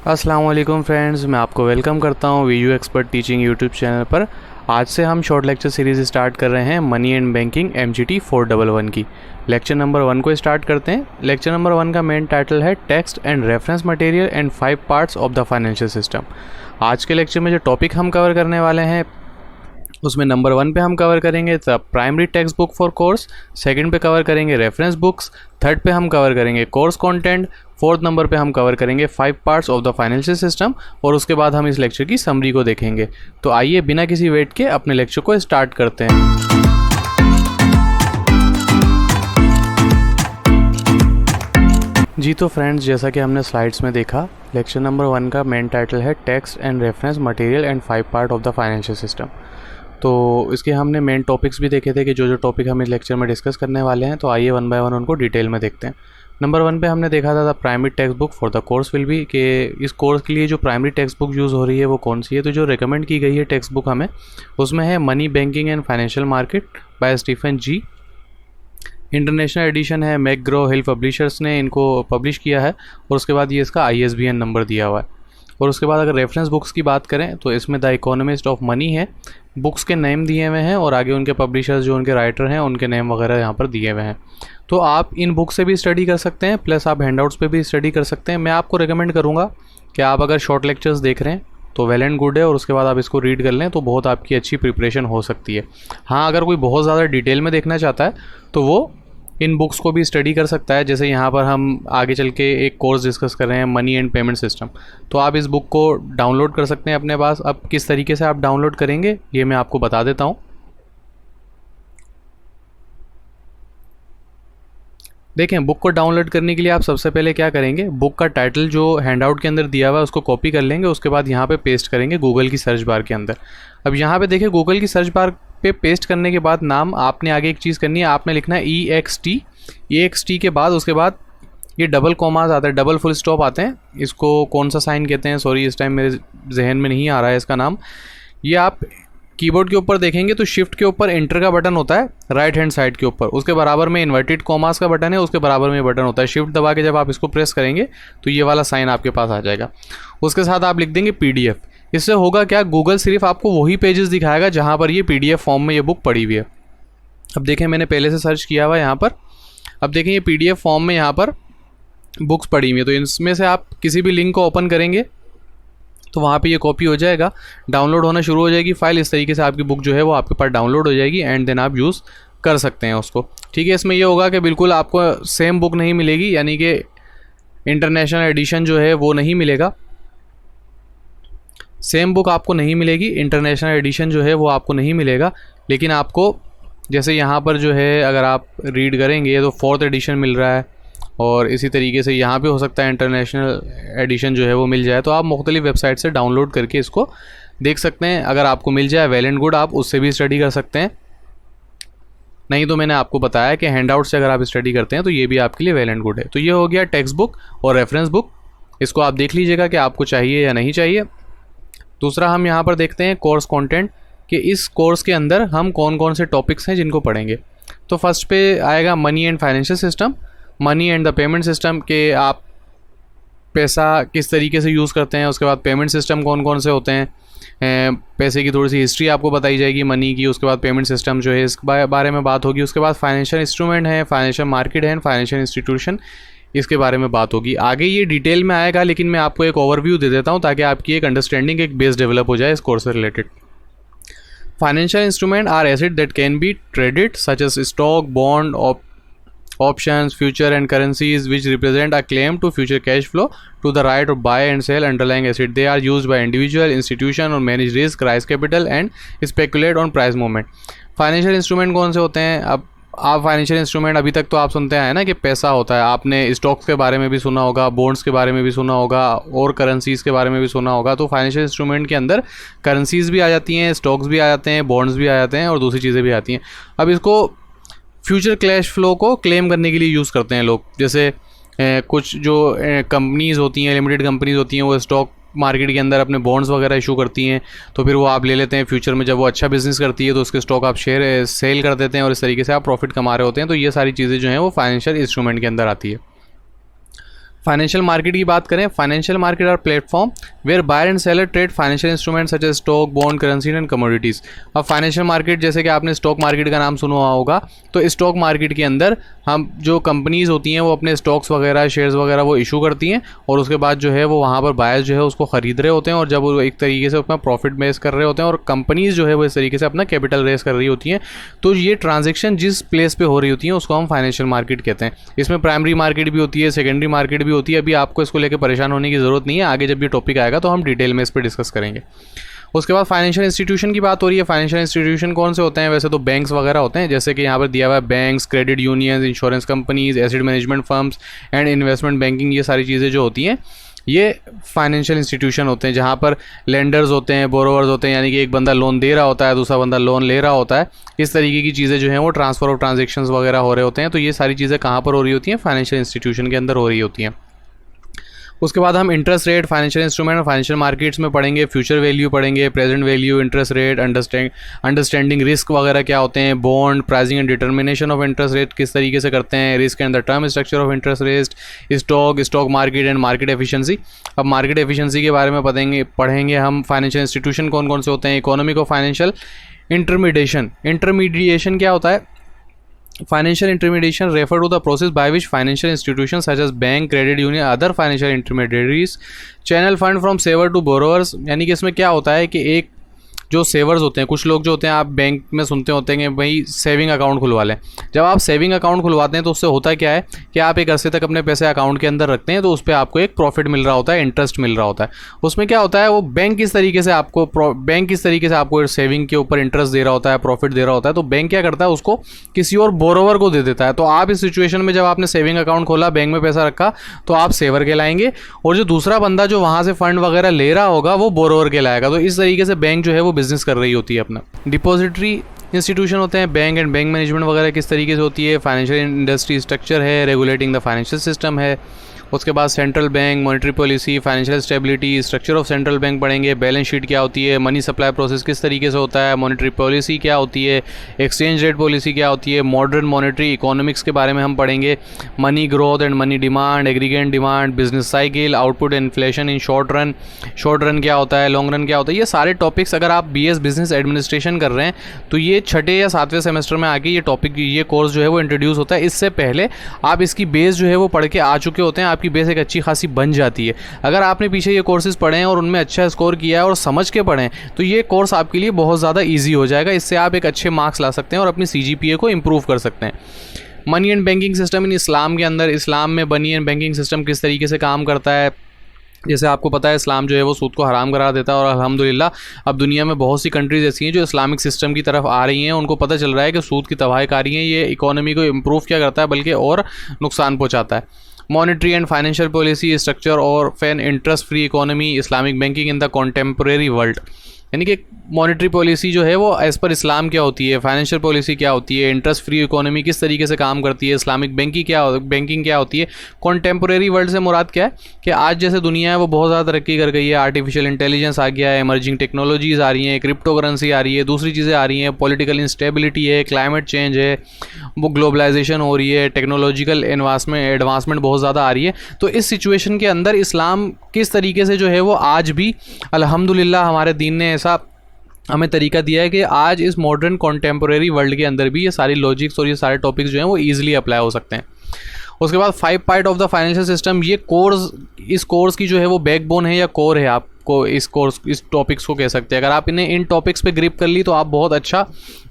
अस्सलाम वालेकुम फ्रेंड्स, मैं आपको वेलकम करता हूँ Vu expert teaching YouTube channel पर। आज से हम शॉर्ट लेक्चर सीरीज़ स्टार्ट कर रहे हैं मनी एंड बैंकिंग MGT 411 की। लेक्चर नंबर 1 को स्टार्ट करते हैं। लेक्चर नंबर 1 का मेन टाइटल है text and reference material and 5 parts of the financial system. आज के लेक्चर में जो टॉपिक हम कवर करने वाले हैं उसमें नंबर 1 पे हम कवर करेंगे the primary text book for course, second पे कवर करेंगे रेफरेंस बुक्स, थर्ड पे हम कवर करेंगे कोर्स कंटेंट, फोर्थ नंबर पे हम कवर करेंगे 5 parts of the financial system और उसके बाद हम इस लेक्चर की समरी को देखेंगे। तो आइए बिना किसी वेट के अपने लेक्चर को स्टार्ट करते हैं। जी तो फ्रेंड्स, जैसा कि हमने स्लाइड्स में देखा, लेक्चर नंबर 1 का मेन टाइटल है text and reference material and 5 part of the financial system. तो इसके हमने मेन टॉपिक्स भी देखे थे कि जो टॉपिक हम इस लेक्चर में डिस्कस करने वाले हैं। तो आइए 1 बाय 1 उनको डिटेल में देखते हैं। नंबर 1 पे हमने देखा था the primary text book for the course will be, कि इस कोर्स के लिए जो प्राइमरी टेक्स्ट बुक यूज़ हो रही है वो कौन सी है। तो जो रिकमेंड की गई है टेक्स्ट बुक हमें, उसमें है money banking and financial market by Stephen ji. International edition है, मैकग्रो हिल पब्लिशर्स ने इनको पब्लिश किया है और उसके बाद ये इसका ISBN नंबर दिया हुआ है। और उसके बाद अगर रेफरेंस बुक्स की बात करें तो इसमें द इकोनॉमिस्ट ऑफ मनी है, बुक्स के नेम दिए हुए हैं और आगे उनके पब्लिशर्स जो उनके राइटर हैं उनके नेम वगैरह यहाँ पर दिए हुए हैं। तो आप इन बुक से भी स्टडी कर सकते हैं, प्लस आप हैंडआउट्स पे भी स्टडी कर सकते हैं। मैं आपको रिकमेंड करूँगा कि आप अगर शॉर्ट लेक्चर्स देख रहे हैं तो वेल एंड गुड है, और उसके बाद आप इसको रीड कर लें तो बहुत आपकी अच्छी प्रिपरेशन हो सकती है। हाँ, अगर कोई बहुत ज़्यादा डिटेल में देखना चाहता है तो वो इन बुक्स को भी स्टडी कर सकता है। जैसे यहाँ पर हम आगे चल के एक कोर्स डिस्कस कर रहे हैं मनी एंड पेमेंट सिस्टम, तो आप इस बुक को डाउनलोड कर सकते हैं अपने पास। अब किस तरीके से आप डाउनलोड करेंगे ये मैं आपको बता देता हूँ। देखें, बुक को डाउनलोड करने के लिए आप सबसे पहले क्या करेंगे, बुक का टाइटल जो हैंडआउट के अंदर दिया हुआ है उसको कॉपी कर लेंगे, उसके बाद यहाँ पे पेस्ट करेंगे गूगल की सर्च बार के अंदर। अब यहाँ पे देखिए, गूगल की सर्च बार पे पेस्ट करने के बाद नाम आपने आगे एक चीज़ करनी है, आपने लिखना है EXT के बाद उसके बाद ये डबल कॉमास आते हैं, डबल फुल स्टॉप आते हैं। इसको कौन सा साइन कहते हैं, सॉरी इस टाइम मेरे जहन में नहीं आ रहा है इसका नाम। ये आप कीबोर्ड के ऊपर देखेंगे तो शिफ्ट के ऊपर एंटर का बटन होता है राइट हैंड साइड के ऊपर, उसके बराबर में इन्वर्टेड कॉमास का बटन है, उसके बराबर में बटन होता है। शिफ्ट दबा के जब आप इसको प्रेस करेंगे तो ये वाला साइन आपके पास आ जाएगा। उसके साथ आप लिख देंगे PDF। इससे होगा क्या, गूगल सिर्फ आपको वही पेजेस दिखाएगा जहाँ पर ये PDF फॉर्म में ये बुक पड़ी हुई है। अब देखें, मैंने पहले से सर्च किया हुआ है यहाँ पर। अब देखें, ये PDF फॉर्म में यहाँ पर बुक्स पड़ी हुई है, तो इसमें से आप किसी भी लिंक को ओपन करेंगे तो वहाँ पे ये कॉपी हो जाएगा, डाउनलोड होना शुरू हो जाएगी फाइल। इस तरीके से आपकी बुक जो है वो आपके पास डाउनलोड हो जाएगी एंड देन आप यूज़ कर सकते हैं उसको। ठीक है, इसमें ये होगा कि बिल्कुल आपको सेम बुक नहीं मिलेगी, यानी कि इंटरनेशनल एडिशन जो है वो नहीं मिलेगा, सेम बुक आपको नहीं मिलेगी, इंटरनेशनल एडिशन जो है वो आपको नहीं मिलेगा। लेकिन आपको जैसे यहाँ पर जो है अगर आप रीड करेंगे तो 4th एडिशन मिल रहा है, और इसी तरीके से यहाँ पे हो सकता है इंटरनेशनल एडिशन जो है वो मिल जाए। तो आप मुख्तलिफ वेबसाइट से डाउनलोड करके इसको देख सकते हैं। अगर आपको मिल जाए वेल एंड गुड, आप उससे भी स्टडी कर सकते हैं। नहीं तो मैंने आपको बताया कि हैंडआउट से अगर आप स्टडी करते हैं तो ये भी आपके लिए वेल एंड गुड है। तो ये हो गया टेक्स्ट बुक और रेफरेंस बुक, इसको आप देख लीजिएगा कि आपको चाहिए या नहीं चाहिए। दूसरा हम यहाँ पर देखते हैं कोर्स कंटेंट, कि इस कोर्स के अंदर हम कौन कौन से टॉपिक्स हैं जिनको पढ़ेंगे। तो फर्स्ट पे आएगा money and financial system, money and the payment system, के आप पैसा किस तरीके से यूज़ करते हैं। उसके बाद पेमेंट सिस्टम कौन कौन से होते हैं, पैसे की थोड़ी सी हिस्ट्री आपको बताई जाएगी मनी की। उसके बाद पेमेंट सिस्टम जो है इस बारे में बात होगी। उसके बाद फाइनेंशियल इंस्ट्रूमेंट है, फाइनेंशियल मार्केट है, फाइनेंशियल इंस्टीट्यूशन, इसके बारे में बात होगी। आगे ये डिटेल में आएगा, लेकिन मैं आपको एक ओवरव्यू दे देता हूँ ताकि आपकी एक अंडरस्टैंडिंग, एक बेस डेवलप हो जाए इस कोर्स से related. Financial instrument are asset that can be traded such as stock, bond, options, future and currencies which represent a claim to future cash flow to the right to buy and sell underlying asset. They are used by individual, institution or manage risk, raise capital and speculate on price movement. Financial instrument कौन से होते हैं? अब आप financial instrument अभी तक तो आप सुनते हैं ना कि पैसा होता है, आपने स्टॉक्स के बारे में भी सुना होगा, बॉन्ड्स के बारे में भी सुना होगा और करेंसीज़ के बारे में भी सुना होगा। तो फाइनेंशियल इंस्ट्रूमेंट के अंदर करेंसीज़ भी आ जाती हैं, स्टॉक्स भी आ जाते हैं, बॉन्ड्स भी आ जाते हैं और दूसरी चीज़ें भी आती हैं। अब इसको फ्यूचर कैश फ्लो को क्लेम करने के लिए यूज़ करते हैं लोग। जैसे कुछ जो कंपनीज़ होती हैं, लिमिटेड कंपनीज़ होती हैं, वो स्टॉक मार्केट के अंदर अपने बॉन्ड्स वगैरह इशू करती हैं, तो फिर वो आप ले लेते हैं फ्यूचर में। जब वो अच्छा बिजनेस करती है तो उसके स्टॉक आप शेयर सेल कर देते हैं और इस तरीके से आप प्रॉफिट कमा रहे होते हैं। तो ये सारी चीज़ें जो हैं वो फाइनेंशियल इंस्ट्रूमेंट के अंदर आती है। फाइनेंशियल मार्केट की बात करें, financial market are platform where buyer and seller trade financial instrument such as stock, bond, currency and commodities. अब फाइनेंशियल मार्केट, जैसे कि आपने स्टॉक मार्केट का नाम सुना हुआ होगा, तो स्टॉक मार्केट के अंदर हम जो कंपनीज़ होती हैं वो अपने स्टॉक्स वगैरह, शेयर्स वगैरह वो इशू करती हैं और उसके बाद जो है वो वहाँ पर बायर्स जो है उसको ख़रीद रहे होते हैं, और जब वो एक तरीके से अपना प्रॉफिट बेस कर रहे होते हैं और कंपनीज़ जो है वो इस तरीके से अपना कैपिटल रेस कर रही होती हैं, तो ये ट्रांजेक्शन जिस प्लेस पे हो रही होती है उसको हम फाइनेंशियल मार्केट कहते हैं। इसमें प्राइमरी मार्केट भी होती है, सेकेंडरी मार्केट भी होती है। अभी आपको इसको लेकर परेशान होने की ज़रूरत नहीं है, आगे जब ये टॉपिक आएगा तो हम डिटेल में इस पर डिस्कस करेंगे। उसके बाद फाइनेंशियल इंस्टीट्यूशन की बात हो रही है। फाइनेंशियल इंस्टीट्यूशन कौन से होते हैं? वैसे तो बैंक्स वगैरह होते हैं, जैसे कि यहाँ पर दिया हुआ है banks, credit unions, insurance companies, asset management firms and investment banking, ये सारी चीज़ें जो होती हैं ये फाइनेंशियल इंस्टीट्यूशन होते हैं, जहाँ पर लेंडर्स होते हैं, बोरोवर्स होते हैं, यानी कि एक बंदा लोन दे रहा होता है, दूसरा बंदा लोन ले रहा होता है। इस तरीके की चीज़ें जो हैं वो ट्रांसफ़र ऑफ ट्रांजेक्शन्स वगैरह हो रहे होते हैं। तो ये सारी चीज़ें कहाँ पर हो रही होती हैं? फाइनेंशियल इंस्टीट्यूशन के अंदर हो रही होती हैं। उसके बाद हम इंटरेस्ट रेट, फाइनेंशियल इंस्ट्रूमेंट और फाइनेंशियल मार्केट्स में पढ़ेंगे, फ्यूचर वैल्यू पढ़ेंगे, present value, interest rate, understanding risk वगैरह क्या होते हैं, bond, pricing and determination of interest rate किस तरीके से करते हैं, risk and the term structure of interest rate, stock market and market efficiency. अब मार्केट एफिशिएंसी के बारे में पढ़ेंगे हम। फाइनेंशियल इंस्टीट्यूशन कौन कौन से होते हैं, इकोनॉमिक और फाइनेंशियल इंटरमीडिएशन क्या होता है? Financial intermediation refer to the process by which financial institutions such as bank, credit union, other financial intermediaries channel fund from saver to borrowers। यानी कि इसमें क्या होता है कि एक जो सेवर्स होते हैं, कुछ लोग जो होते हैं, आप बैंक में सुनते होते हैं कि भाई सेविंग अकाउंट खुलवा लें। जब आप सेविंग अकाउंट खुलवाते हैं तो उससे होता क्या है कि आप एक अरसे तक अपने पैसे अकाउंट के अंदर रखते हैं, तो उस पर आपको एक प्रॉफिट मिल रहा होता है, इंटरेस्ट मिल रहा होता है। उसमें क्या होता है, वो बैंक किस तरीके से आपको सेविंग के ऊपर इंटरेस्ट दे रहा होता है, प्रॉफिट दे रहा होता है, तो बैंक क्या करता है, उसको किसी और बोरोवर को दे देता है। तो आप इस सिचुएशन में जब आपने सेविंग अकाउंट खोला, बैंक में पैसा रखा, तो आप सेवर कहलाएंगे, और जो दूसरा बंदा जो वहाँ से फंड वगैरह ले रहा होगा वो बोरोवर कहलाएगा। तो इस तरीके से बैंक जो है वो बिजनेस कर रही होती है अपना। डिपॉजिटरी इंस्टीट्यूशन होते हैं बैंक एंड बैंक मैनेजमेंट वगैरह किस तरीके से होती है। फाइनेंशियल इंडस्ट्री स्ट्रक्चर है, रेगुलेटिंग द फाइनेंशियल सिस्टम है। उसके बाद central bank, monetary policy, financial stability, structure of central bank पढ़ेंगे, बैलेंस शीट क्या होती है, मनी सप्लाई प्रोसेस किस तरीके से होता है, मॉनेटरी पॉलिसी क्या होती है, एक्सचेंज रेट पॉलिसी क्या होती है, मॉडर्न मॉनेटरी इकोनॉमिक्स के बारे में हम पढ़ेंगे, money growth and money demand, aggregate demand, business cycle, output inflation in short run क्या होता है, लॉन्ग रन क्या होता है। ये सारे टॉपिक्स अगर आप BS बिजनेस एडमिनिस्ट्रेशन कर रहे हैं तो ये 6ठे या 7वें सेमेस्टर में आके ये कोर्स जो है वो इंट्रोड्यूस होता है। इससे पहले आप इसकी बेस जो है वो पढ़ के आ चुके होते हैं, आपकी बेस एक अच्छी खासी बन जाती है। अगर आपने पीछे ये कोर्सेज पढ़े हैं और उनमें अच्छा स्कोर किया है और समझ के पढ़े हैं तो ये कोर्स आपके लिए बहुत ज़्यादा ईजी हो जाएगा। इससे आप एक अच्छे मार्क्स ला सकते हैं और अपनी CGPA को इम्प्रूव कर सकते हैं। Money and banking system in Islam के अंदर, इस्लाम में मनी एंड बैंकिंग सिस्टम किस तरीके से काम करता है। जैसे आपको पता है इस्लाम जो है वो सूद को हराम करा देता है, और अल्हम्दुलिल्लाह अब दुनिया में बहुत सी कंट्रीज़ ऐसी हैं जो इस्लामिक सिस्टम की तरफ आ रही हैं। उनको पता चल रहा है कि सूद की तबाहकारी है, ये इकोनॉमी को इम्प्रूव क्या करता है बल्कि और नुकसान पहुँचाता है। Monetary and financial policy structure और फैन interest free economy, Islamic banking in the contemporary world. यानी कि मॉनेटरी पॉलिसी जो है वो एज़ पर इस्लाम क्या होती है, फाइनेंशियल पॉलिसी क्या होती है, इंटरेस्ट फ्री इकोनॉमी किस तरीके से काम करती है, इस्लामिक बैंकिंग क्या होती है। कॉन्टेम्प्रेरी वर्ल्ड से मुराद क्या है कि आज जैसे दुनिया है वो बहुत ज़्यादा तरक्की कर गई है, आर्टिफिशियल इंटेलिजेंस आ गया है, इमर्जिंग टेक्नोलॉजीज़ आ रही हैं, क्रिप्टो करेंसी आ रही है, दूसरी चीज़ें आ रही हैं, पॉलिटिकल इंस्टेबिलिटी है, क्लाइमेट चेंज है, वो ग्लोबलाइजेशन हो रही है, टेक्नोलॉजिकल एडवांसमेंट बहुत ज़्यादा आ रही है। तो इस सिचुएशन के अंदर इस्लाम किस तरीके से जो है वो आज भी अल्हम्दुलिल्लाह हमारे दीन ने ऐसा हमें तरीका दिया है कि आज इस मॉडर्न कॉन्टेम्पोरेरी वर्ल्ड के अंदर भी ये सारी लॉजिक्स और ये सारे टॉपिक्स जो हैं वो ईजिली अप्लाई हो सकते हैं। उसके बाद 5 part of the financial system, ये इस कोर्स की जो है वो बैकबोन है या कोर है, आपको इस टॉपिक्स को कह सकते हैं। अगर आप इन टॉपिक्स पे ग्रिप कर ली तो आप बहुत अच्छा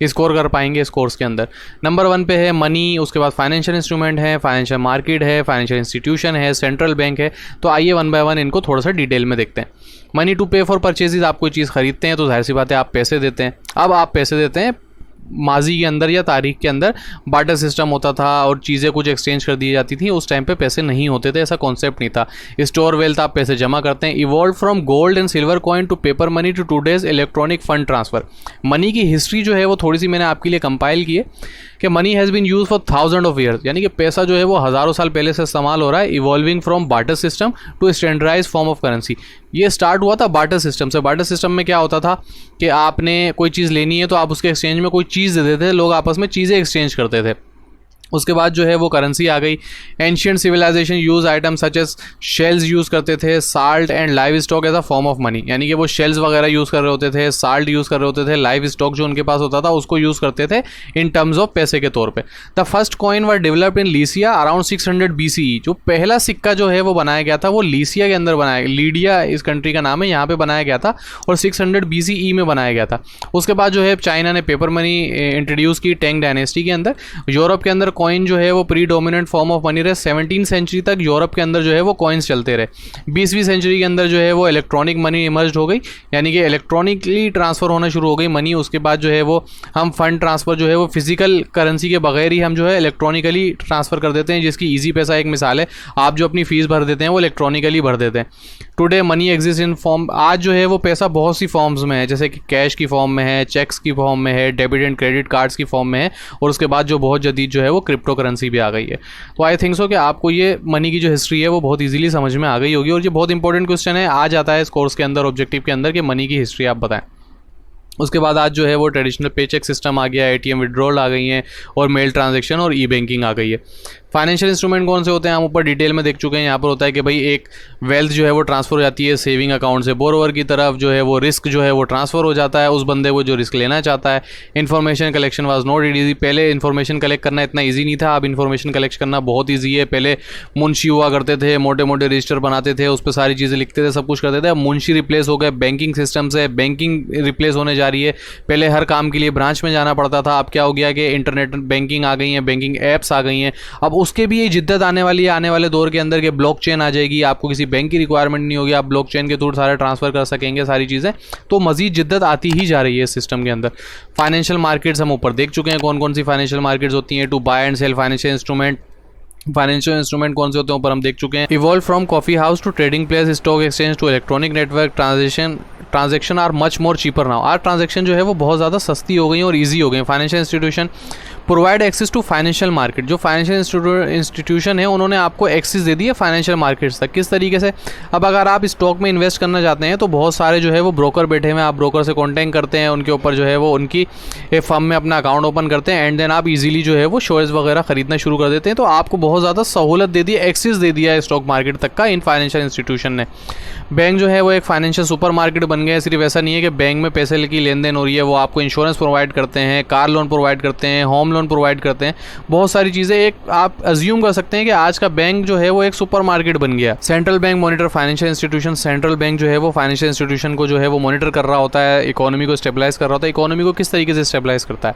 स्कोर कर पाएंगे इस कोर्स के अंदर। नंबर 1 पे है मनी, उसके बाद फाइनेंशियल इंस्ट्रूमेंट है, फाइनेंशियल मार्केट है, फाइनेंशियल इंस्टीट्यूशन है, सेंट्रल बैंक है। तो आइए 1 बाय 1 इनको थोड़ा सा डिटेल में देखते हैं। मनी टू पे फॉर परचेजेज, आप कोई चीज़ खरीदते हैं तो जाहिर सी बात है आप पैसे देते हैं। अब आप पैसे देते हैं, माजी के अंदर या तारीख के अंदर बार्टर सिस्टम होता था और चीज़ें कुछ एक्सचेंज कर दी जाती थी, उस टाइम पे पैसे नहीं होते थे, ऐसा कॉन्सेप्ट नहीं था। स्टोर वेल्थ, आप पैसे जमा करते हैं। Evolve from gold and silver coin to paper money to today's electronic fund transfer. Money की हिस्ट्री जो है वो थोड़ी सी मैंने आपके लिए कंपाइल की है कि money has been use for thousand of years, यानी कि पैसा जो है वो हज़ारों साल पहले से इस्तेमाल हो रहा है। Evolving from barter system to standardize form of currency, ये स्टार्ट हुआ था बार्टर सिस्टम से। बार्टर सिस्टम में क्या होता था कि आपने कोई चीज़ लेनी है तो आप उसके एक्सचेंज में कोई चीज़ दे देते थे, लोग आपस में चीज़ें एक्सचेंज करते थे। उसके बाद जो है वो करेंसी आ गई। Ancient civilization use item such as shells use करते थे, salt and livestock as a form of money, यानी कि वो शेल्स वगैरह यूज़ कर रहे होते थे, साल्ट यूज़ कर रहे होते थे, लाइव स्टॉक जो उनके पास होता था उसको यूज़ करते थे इन टर्म्स ऑफ पैसे के तौर पे। The first coin were developed in Lycia around 600 BCE। जो पहला सिक्का जो है वो बनाया गया था वो लीसिया के अंदर बनाया गया, लीडिया इस कंट्री का नाम है, यहाँ पे बनाया गया था और 600 BCE में बनाया गया था। उसके बाद जो है चाइना ने पेपर मनी इंट्रोड्यूस की टेंग डायनेस्टी के अंदर। यूरोप के अंदर कॉइन जो है वो प्रीडोमिनेंट फॉर्म ऑफ मनी रहे। 17वीं सेंचुरी तक यूरोप के अंदर जो है वो कॉइन्स चलते रहे। 20वीं सेंचुरी के अंदर जो है वो इलेक्ट्रॉनिक मनी इमर्ज हो गई, यानी कि इलेक्ट्रॉनिकली ट्रांसफ़र होना शुरू हो गई मनी। उसके बाद जो है वो हम फंड ट्रांसफ़र जो है वो फिजिकल करेंसी के बगैर ही हम जो है इलेक्ट्रॉनिकली ट्रांसफ़र कर देते हैं, जिसकी ईजी पैसा एक मिसाल है। आप जो अपनी फ़ीस भर देते हैं वो इलेक्ट्रॉनिकली भर देते हैं। Today money exist in form, आज जो है वो पैसा बहुत सी फॉर्म्स में है, जैसे कि कैश की फॉर्म में है, चेक्स की फॉर्म में है, डेबिट एंड क्रेडिट कार्ड्स की फॉर्म में है, और उसके बाद जो बहुत जदीद जो है वो क्रिप्टो करेंसी भी आ गई है। तो आई थिंक सो कि आपको ये मनी की जो हिस्ट्री है वो बहुत इजीली समझ में आ गई होगी, और ये बहुत इंपॉर्टेंट क्वेश्चन है, आ जाता है इस कोर्स के अंदर ऑब्जेक्टिव के अंदर कि मनी की हिस्ट्री आप बताएं। उसके बाद आज जो है वो ट्रेडिशनल पेचेक सिस्टम आ गया, ATM विड्रॉल आ गई हैं, और मेल ट्रांजैक्शन और ई बैंकिंग आ गई है। फाइनेंशियल इंस्ट्रूमेंट कौन से होते हैं हम ऊपर डिटेल में देख चुके हैं। यहाँ पर होता है कि भाई एक वेल्थ जो है वो ट्रांसफ़र हो जाती है सेविंग अकाउंट से बोरोवर की तरफ, जो है वो रिस्क जो है वो ट्रांसफ़र हो जाता है उस बंदे को जो रिस्क लेना चाहता है। Information collection was not easy, पहले इन्फॉर्मेशन कलेक्ट करना इतना ईजी नहीं था, अब इन्फॉर्मेशन कलेक्ट करना बहुत ईजी है। पहले मुंशी हुआ करते थे, मोटे मोटे रजिस्टर बनाते थे, उस पर सारी चीज़ें लिखते थे, सब कुछ करते थे। अब मुंशी रिप्लेस हो गए बैंकिंग सिस्टम से, बैंकिंग रिप्लेस होने जा रही है। पहले हर काम के लिए ब्रांच में जाना पड़ता था, अब क्या हो गया कि इंटरनेट बैंकिंग आ गई है, बैंकिंग ऐप्स आ गई हैं। अब उसके भी ये जिद्दत आने वाली है आने वाले दौर के अंदर के ब्लॉकचेन आ जाएगी, आपको किसी बैंक की रिक्वायरमेंट नहीं होगी, आप ब्लॉकचेन के थ्रू सारे ट्रांसफर कर सकेंगे सारी चीज़ें। तो मजीद जिद्दत आती ही जा रही है इस सिस्टम के अंदर। फाइनेंशियल मार्केट्स हम ऊपर देख चुके हैं कौन कौन सी फाइनेंशियल मार्केट्स होती हैं। To buy and sell financial instrument, financial instrument कौन से होते हैं ऊपर हम देख चुके हैं। Evolve from coffee house to trading place, stock exchange to electronic network, transaction are much more cheaper now. आज ट्रांजेक्शन जो है वो बहुत ज़्यादा सस्ती हो गई और ईजी हो गई। Financial institution provide access to financial market, जो फाइनेंशियल इंस्टीट्यूशन है उन्होंने आपको एक्सेस दे दी है फाइनेंशियल मार्केट्स तक। किस तरीके से, अब अगर आप स्टॉक में इन्वेस्ट करना चाहते हैं तो बहुत सारे जो है वो ब्रोकर बैठे हुए हैं, आप ब्रोकर से कॉन्टैक्ट करते हैं, उनके ऊपर जो है वो उनकी फर्म में अपना अकाउंट ओपन करते हैं, एंड देन आप इजीली जो है वो शेयर्स वगैरह खरीदना शुरू कर देते हैं। तो आपको बहुत ज़्यादा सहूलत दे दी है, एक्सेस दे दिया है स्टॉक मार्केट तक का इन फाइनेंशियल इंस्टीट्यूशन ने। बैंक जो है वो एक फाइनेंशियल सुपर मार्केट बन गया है। सिर्फ ऐसा नहीं है कि बैंक में पैसे की लेन देन हो रही है, वो आपको इंश्योरेंस प्रोवाइड करते हैं, कार लोन प्रोवाइड करते हैं, होम लोन प्रोवाइड करते हैं, बहुत सारी चीज़ें। एक आप अज्यूम कर सकते हैं कि आज का बैंक जो है वो एक सुपर मार्केट बन गया। Central bank monitor financial institution, central bank जो है वो फाइनेंशियल इंस्टीट्यूशन को जो है वो मॉनिटर कर रहा होता है, इकोनॉमी को स्टेबलाइज कर रहा होता है। इकोनॉमी को किस तरीके से स्टेबलाइज करता है?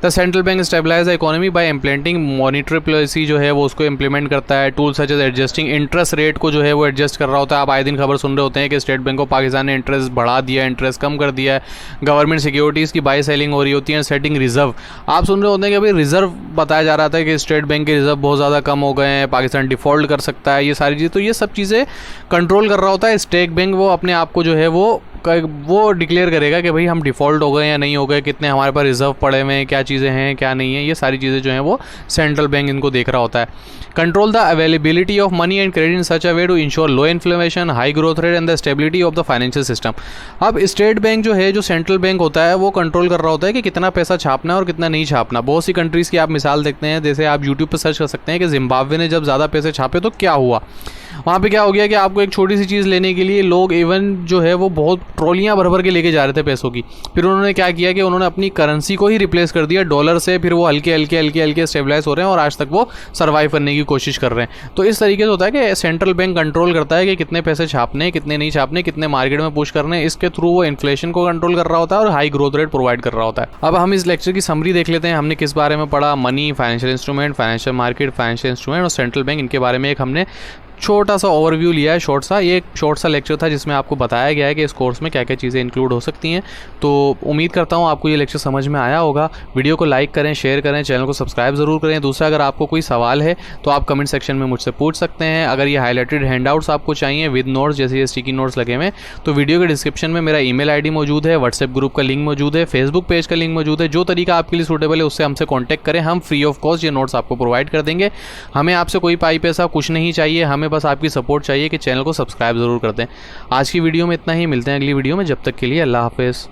The central bank stabilize the economy by implementing monetary policy, जो है वो उसको इंप्लीमेंट करता है। Tool such as adjusting interest rate को जो है वो एडजस्ट कर रहा होता है। आप आए दिन खबर सुन रहे होते हैं कि स्टेट बैंक ऑफ पाकिस्तान ने इंटरेस्ट बढ़ा दिया, इंटरेस्ट कम कर दिया है। गवर्नमेंट सिक्योरिटीज़ की बाई सेलिंग हो रही होती है। सेटिंग रिजर्व, आप सुन रहे होते हैं कि भाई रिजर्व बताया जा रहा था कि स्टेट बैंक के रिजर्व बहुत ज़्यादा कम हो गए हैं, पाकिस्तान डिफ़ॉल्ट कर सकता है, ये सारी चीज़। तो ये सब चीज़ें कंट्रोल कर रहा होता है स्टेट बैंक। वो अपने आप को जो है वो डिक्लेयर करेगा कि भाई हम डिफ़ॉल्ट हो गए या नहीं हो गए, कितने हमारे पास रिजर्व पड़े हुए हैं, क्या चीज़ें हैं क्या नहीं है, ये सारी चीज़ें जो हैं वो सेंट्रल बैंक इनको देख रहा होता है। Control the availability of money and credit in such a way to ensure low inflation, high growth rate and the stability of the financial system. अब स्टेट बैंक जो है, जो सेंट्रल बैंक होता है, वो कंट्रोल कर रहा होता है कि कितना पैसा छापना है और कितना नहीं छापना। बहुत सी कंट्रीज़ की आप मिसाल देखते हैं, जैसे आप यूट्यूब पर सर्च कर सकते हैं कि जिम्बाब्वे ने जब ज़्यादा पैसे छापे तो क्या हुआ। वहाँ पे क्या हो गया कि आपको एक छोटी सी चीज़ लेने के लिए लोग इवन जो है वो बहुत ट्रॉलियाँ भर भर के लेके जा रहे थे पैसों की। फिर उन्होंने क्या किया कि उन्होंने अपनी करेंसी को ही रिप्लेस कर दिया डॉलर से, फिर वो हल्के हल्के हल्के हल्के स्टेबलाइज हो रहे हैं और आज तक वो सर्वाइव करने की कोशिश कर रहे हैं। तो इस तरीके से होता है कि सेंट्रल बैंक कंट्रोल करता है कि कितने पैसे छापने, कितने नहीं छापने, कितने मार्केट में पुश करने। इसके थ्रू वो इन्फ्लेशन को कंट्रोल कर रहा होता है और हाई ग्रोथ रेट प्रोवाइड कर रहा होता है। अब हम इस लेक्चर की समरी देख लेते हैं, हमने किस बारे में पढ़ा। Money, financial instrument, financial market, financial instrument और सेंट्रल बैंक, इनके बारे में एक हमने छोटा सा ओवरव्यू लिया है, शॉर्ट सा। ये एक शॉर्ट सा लेक्चर था जिसमें आपको बताया गया है कि इस कोर्स में क्या क्या चीज़ें इंक्लूड हो सकती हैं। तो उम्मीद करता हूँ आपको ये लेक्चर समझ में आया होगा। वीडियो को लाइक करें, शेयर करें, चैनल को सब्सक्राइब ज़रूर करें। दूसरा, अगर आपको कोई सवाल है तो आप कमेंट सेक्शन में मुझसे पूछ सकते हैं। अगर ये हाईलाइटेड हैंडआउट्स आपको चाहिए विद नोट्स, जैसे ये स्टिकी नोट्स लगे हुए, तो वीडियो के डिस्क्रिप्शन में मेरा ईमेल आईडी मौजूद है, व्हाट्सएप ग्रुप का लिंक मौजूद है, फेसबुक पेज का लिंक मौजूद है। जो तरीका आपके लिए सूटेबल है उससे हमसे कॉन्टैक्ट करें, हम फ्री ऑफ कॉस्ट ये नोट्स आपको प्रोवाइड कर देंगे। हमें आपसे कोई पाई पैसा कुछ नहीं चाहिए, हमें बस आपकी सपोर्ट चाहिए कि चैनल को सब्सक्राइब ज़रूर कर दें। आज की वीडियो में इतना ही, मिलते हैं अगली वीडियो में। जब तक के लिए अल्लाह हाफिज़।